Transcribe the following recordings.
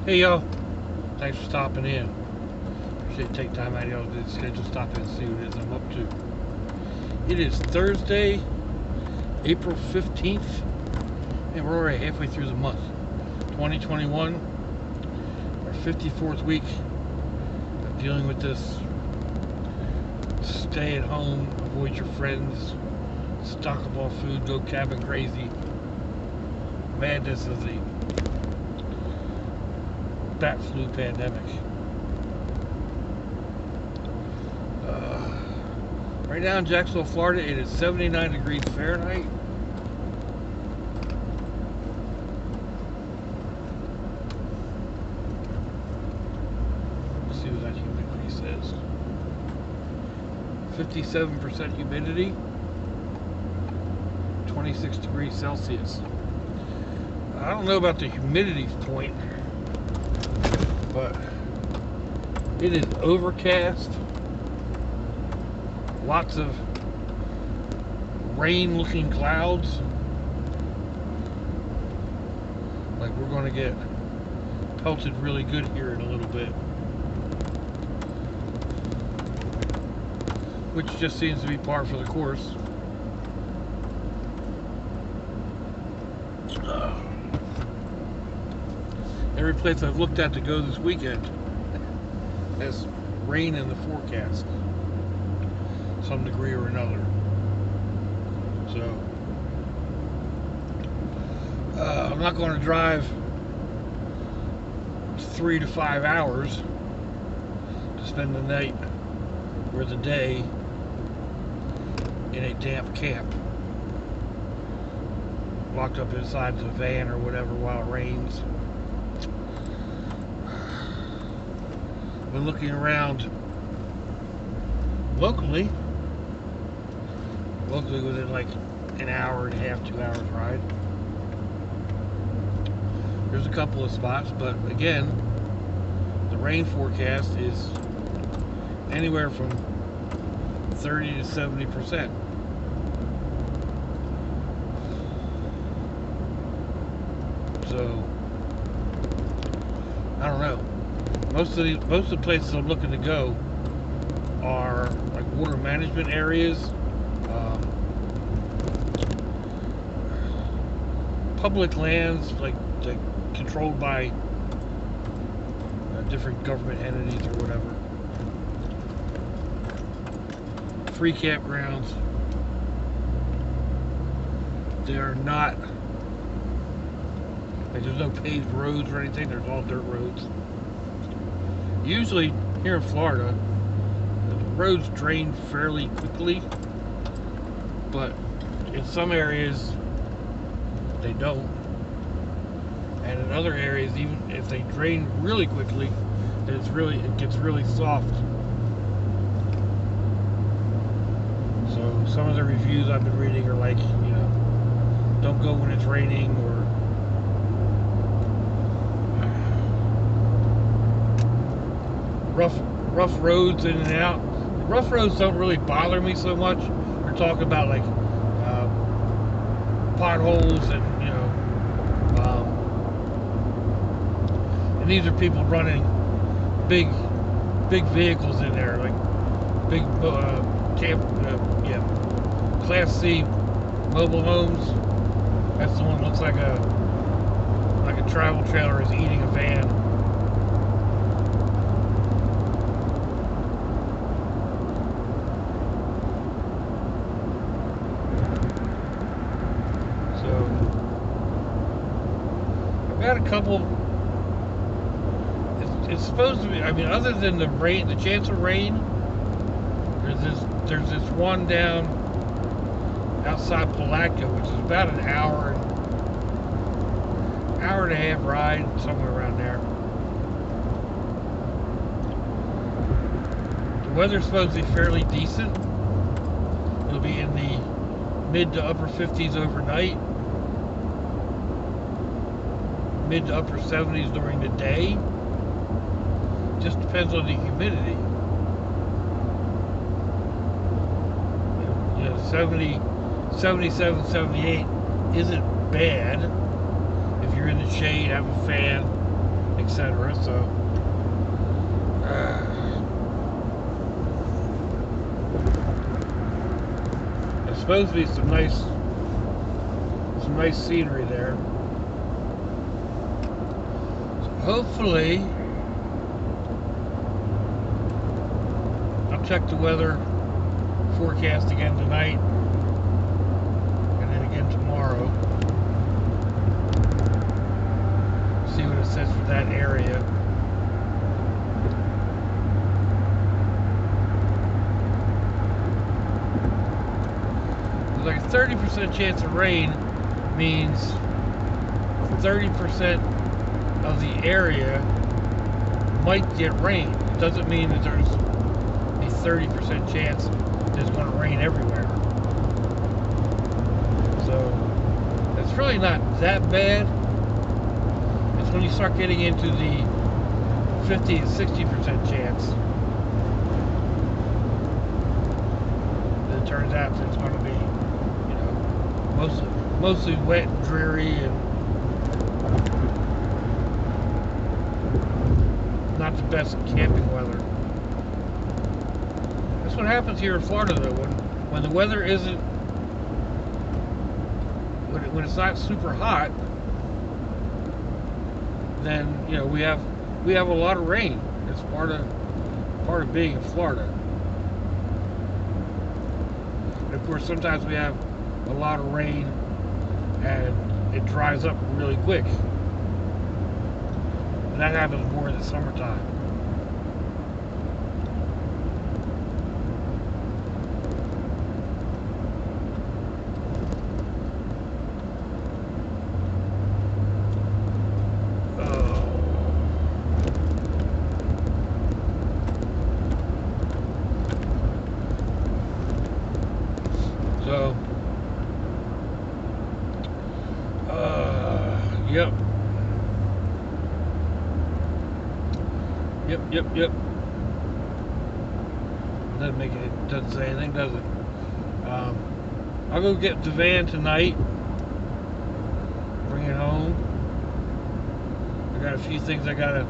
Hey y'all, thanks for stopping in. Appreciate you taking time out of y'all's schedule to stop in and see what it is I'm up to. It is Thursday, April 15th, and we're already halfway through the month. 2021, our 54th week of dealing with this stay at home, avoid your friends, stock up on food, go cabin crazy madness of the bat flu pandemic. Right now in Jacksonville, Florida, it is 79 degrees Fahrenheit. Let's see what that humidity says. 57% humidity, 26 degrees Celsius. I don't know about the humidity point, but it is overcast. Lots of rain-looking clouds. Like we're going to get pelted really good here in a little bit. Which just seems to be par for the course. Every place I've looked at to go this weekend has rain in the forecast, some degree or another. So I'm not going to drive 3 to 5 hours to spend the night or the day in a damp camp, locked up inside the van or whatever while it rains. Been looking around locally within like an hour and a half, 2 hours ride. There's a couple of spots, but again, the rain forecast is anywhere from 30 to 70%. So I don't know. Most of the places I'm looking to go are like water management areas, public lands like controlled by different government entities or whatever. Free campgrounds. They're not like there's no paved roads or anything. There's all dirt roads. Usually here in Florida, the roads drain fairly quickly, but in some areas they don't, and in other areas, even if they drain really quickly, it gets really soft. So some of the reviews I've been reading are like, don't go when it's raining, or rough roads in and out. The rough roads don't really bother me so much. We're talking about like potholes and and these are people running big vehicles in there, like big Class C mobile homes. That's the one that looks like a travel trailer is eating a van. Got a couple. It's supposed to be. I mean, other than the rain, the chance of rain, there's this one down outside Palatka, which is about an hour and a half ride, somewhere around there. The weather's supposed to be fairly decent. It'll be in the mid to upper 50s overnight. Mid to upper 70s during the day. Just depends on the humidity. 77, 78 isn't bad. If you're in the shade, have a fan, etc. So there's supposed to be some nice scenery there. So hopefully, I'll check the weather forecast again tonight and then again tomorrow. See what it says for that area. Like a 30% chance of rain means 30% of the area might get rain. It doesn't mean that there's a 30% chance it's going to rain everywhere. So it's really not that bad. It's when you start getting into the 50 to 60% chance that it turns out that it's going to be, you know, mostly wet and dreary and not the best camping weather. That's what happens here in Florida, though. When the weather isn't, when it's not super hot, then you know we have a lot of rain. It's part of being in Florida. And of course, sometimes we have a lot of rain and it dries up really quick. And that happens more in the summertime. So, Yep. Doesn't say anything, does it? I'll go get the van tonight, bring it home. I got a few things I gotta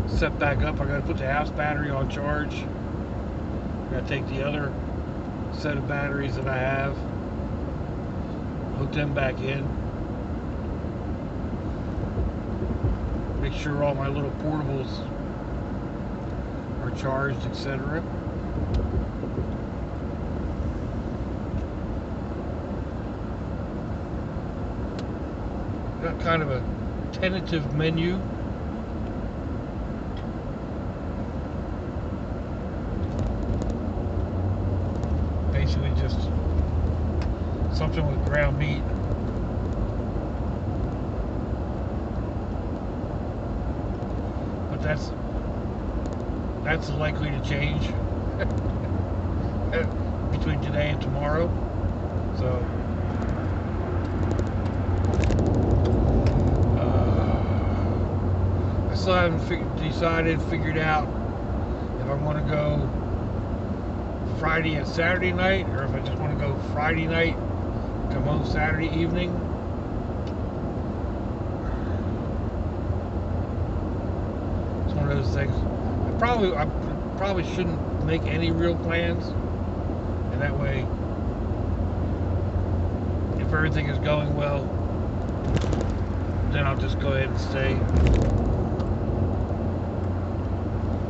set back up. I gotta put the house battery on charge. I gotta take the other set of batteries that I have, hook them back in, make sure all my little portables are charged, etc. Got kind of a tentative menu. Basically just something with ground meat. But that's likely to change between today and tomorrow. So I still haven't figured out if I want to go Friday and Saturday night, or if I just want to go Friday night, come home Saturday evening. It's one of those things. I probably shouldn't make any real plans, and that way, if everything is going well, then I'll just go ahead and stay.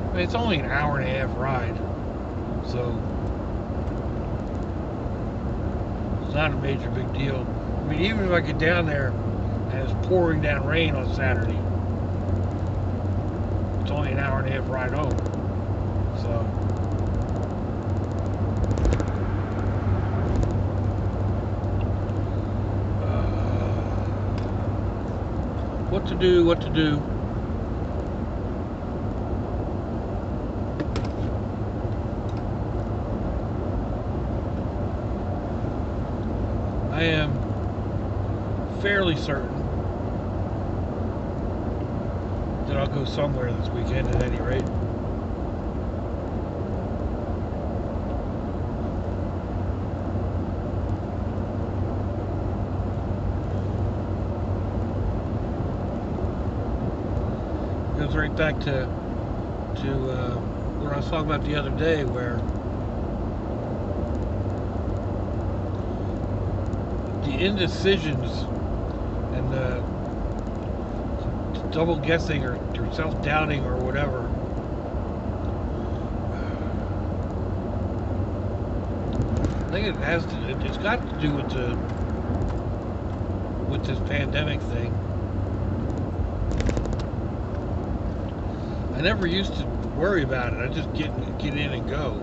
I mean, it's only an hour and a half ride, so it's not a major big deal. I mean, even if I get down there and it's pouring down rain on Saturday, it's only an hour and a half ride home. So what to do. I am fairly certain that I'll go somewhere this weekend at any rate. right back to what I was talking about the other day, where the indecisions and the double guessing or self-doubting or whatever, I think it's got to do with this pandemic thing. I never used to worry about it. I just get in and go.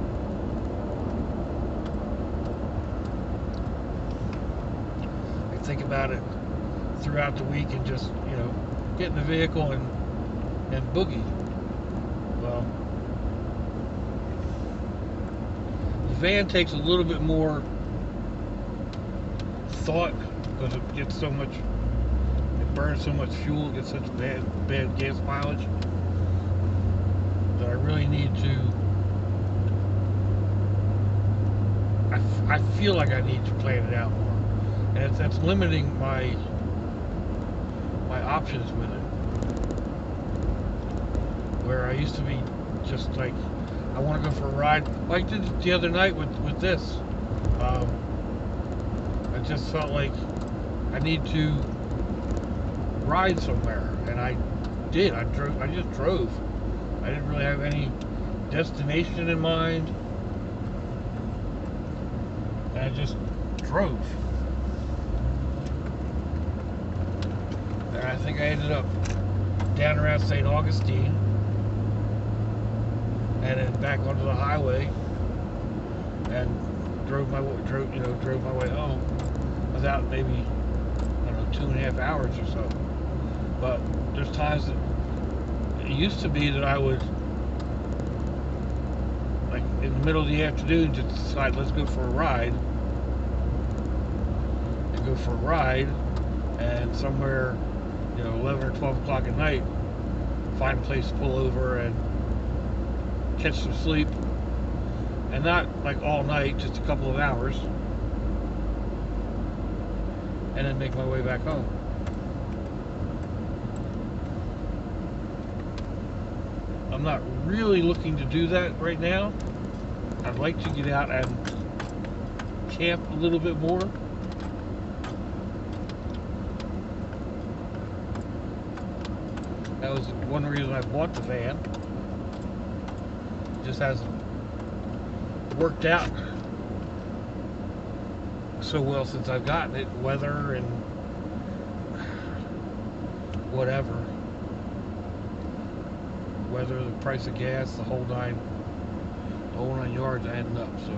I think about it throughout the week and just, get in the vehicle and boogie. Well, the van takes a little bit more thought because it gets so much, it burns so much fuel, it gets such bad gas mileage, that I really need to, I feel like I need to plan it out more, and that's limiting my options with it. Where I used to be just like, I want to go for a ride, like I did the other night with this. I just felt like I need to ride somewhere, and I did. I just drove. I didn't really have any destination in mind, and I just drove. And I think I ended up down around St. Augustine, and then back onto the highway, and drove my way home without maybe, I don't know, 2.5 hours or so. But there's times that it used to be that I would, like in the middle of the afternoon, just decide, let's go for a ride, and somewhere, 11 or 12 o'clock at night, find a place to pull over and catch some sleep, and not like all night, just a couple of hours, and then make my way back home. I'm not really looking to do that right now. I'd like to get out and camp a little bit more. That was one reason I bought the van. It just hasn't worked out so well since I've gotten it. Weather and whatever. Weather, the price of gas, the whole nine yards adding up. So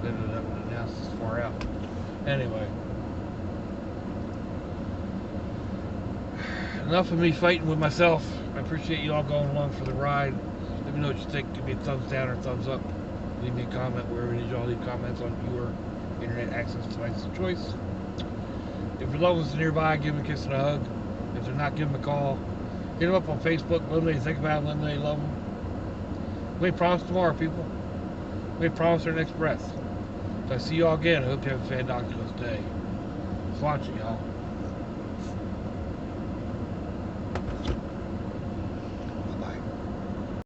better that one announced this far out. Anyway, enough of me fighting with myself. I appreciate you all going along for the ride. Let me know what you think. Give me a thumbs down or thumbs up. Leave me a comment wherever you need y'all leave comments on your internet access device of choice. If your loved ones are nearby, give them a kiss and a hug. If they're not, give them a call. Hit them up on Facebook. Let them know you think about them. Let them know you love them. We ain't promised tomorrow, people. We ain't promised our next breath. So I see y'all again. I hope you have a fantastic day. Thanks for watching, y'all.